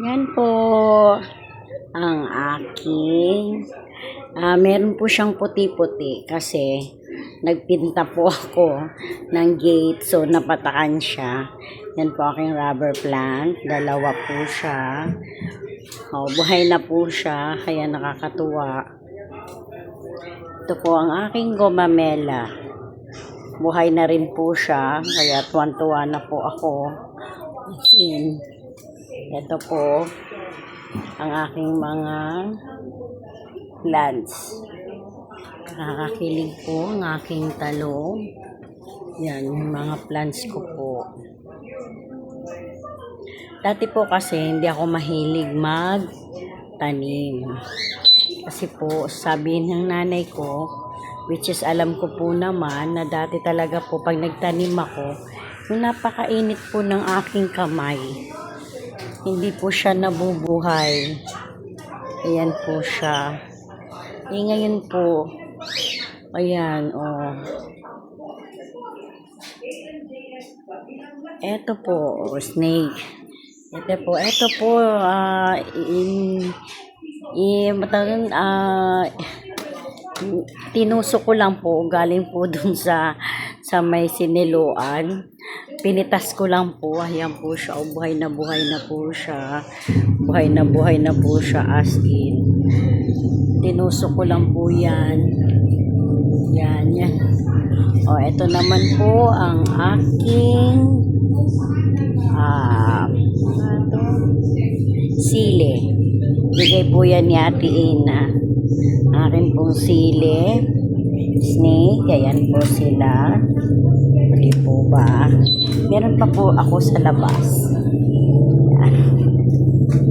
Yan po ang aking meron po siyang puti-puti kasi nagpinta po ako ng gate, so napatakan siya. Yan po aking rubber plant, dalawa po siya. Buhay na po siya, kaya nakakatuwa. Ito po ang aking gomamela, buhay na rin po siya, kaya tuwan-tuwa na po ako. Ito po ang aking mga plants. Nakakakilig po ang aking talong. Yan, yung mga plants ko po. Dati po kasi hindi ako mahilig magtanim. Kasi po, sabi ng nanay ko, which is alam ko po naman, na dati talaga po pag nagtanim ako, yung napakainit po ng aking kamay. Hindi po siya nabubuhay. Ayan po siya. Ngayon po, ayan, Ito po, snake. Ito po, tinusok ko lang po, galing po dun sa may siniluan. Pinitas ko lang po, ayan po siya, buhay na po siya. Buhay na po siya as in. Tinusok ko lang po yan. Yan. Ito naman po ang aking sili. Bigay po yan ni Ate Ina. Akin pong sili. Snake. Ayan po sila. Hindi po ba? Meron pa po ako sa labas. Ayan.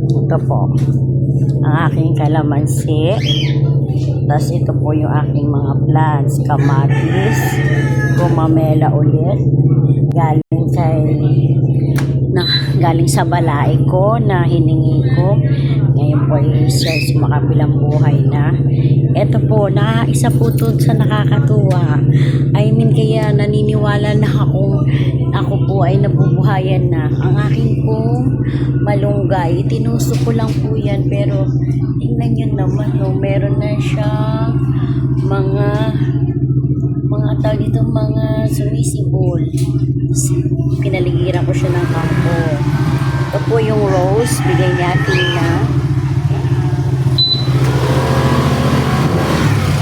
Ito po ang aking kalamansi. Tapos ito po yung aking mga plants. Kamatis. Gomamela ulit. Galing sa balai ko na hiningi ko. Ngayon po ay makabilang buhay na. Ito po, isa po ito sa nakakatuwa. I mean, kaya naniniwala na ako po ay nabubuhayan na. Ang aking po malunggay, tinusok ko lang po yan, pero tingnan nyo naman, meron na siya mga tawag dito, mga sumisibol. Pinaligiran ko siya ng kampo. Ito po yung rose, bigay niya Tina.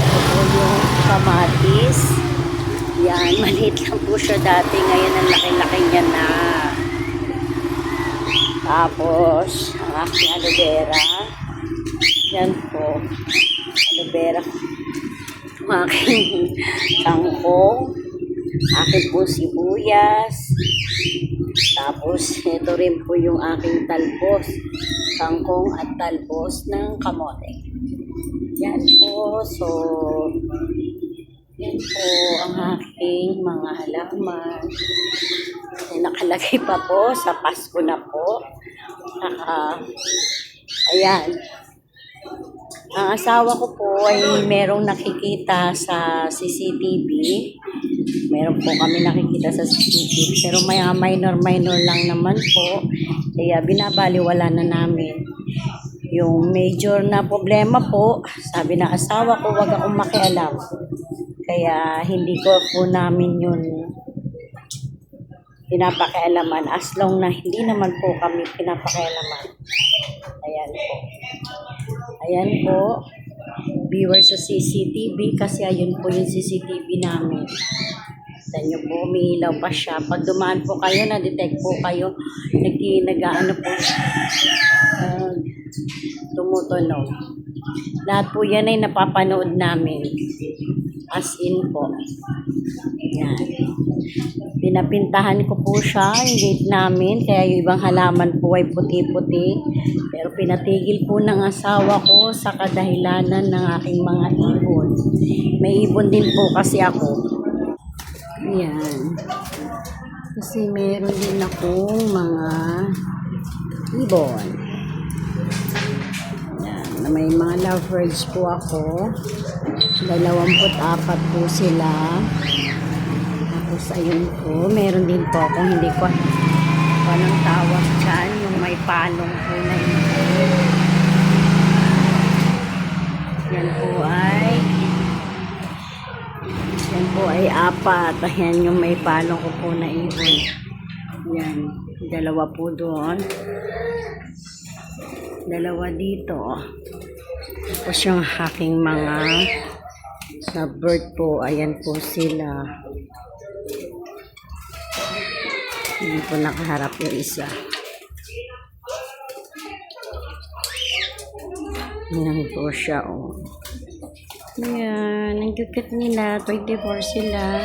Ito po yung kamatis. Yan, maliit lang po siya dati. Ngayon ang laki-laki niya na. Tapos, ang aking aloe vera. Yan po. Aloe vera. Ang aking kangkong. Akin po sibuyas. Tapos, ito rin po yung aking talbos. Kangkong at talbos ng kamote. Yan po. So, yan po ang aking mga halaman. Nakalagay pa po sa Pasko na po. Ayan. Ang asawa ko po ay merong nakikita sa CCTV. Meron po kami nakikita sa CCTV. Pero minor lang naman po. Kaya binabaliwala na namin. Yung major na problema po, sabi ng asawa ko, wag akong makialam. Kaya hindi ko po namin yun pinapakialaman. As long na hindi naman po kami pinapakialaman. Ayan po. Ayan po, viewers sa CCTV, kasi ayun po yung CCTV namin. Sa inyo po, umiilaw pa siya. Pag dumaan po kayo, na-detect po kayo, nag-ano po, tumutunog. Lahat po yan ay napapanood namin. As in po. Yan. Pinapintahan ko po siya, yung gate namin, kaya yung ibang halaman po ay puti-puti. Pero pinatigil po ng asawa ko sa kadahilanan ng aking mga ibon. May ibon din po kasi ako. Yan. Kasi meron din akong mga ibon. Yan. May mga lovebirds po ako. 24 po sila. Tapos ayun po, meron din po akong hindi ko anong tawag dyan, yung may may palong po na ibon. Yan po ay apat. Ayan yung may palong ko po na ibon. Yan. Dalawa po doon. Dalawa dito. Tapos yung aking mga sa bird po. Ayan po sila. Hindi po nakaharap yung isa. Yan po siya, oh. Yan, ang cute nila. 24 sila.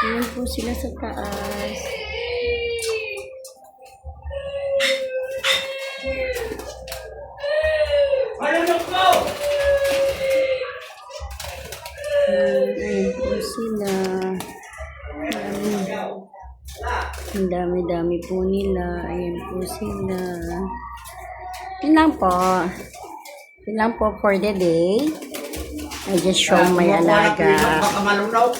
Yan po sila sa taas. Ayan po sila. Ang dami-dami po nila. Ayan po sila. Yun lang po. Yun lang po for the day. I just show my alaga. Baka malunok.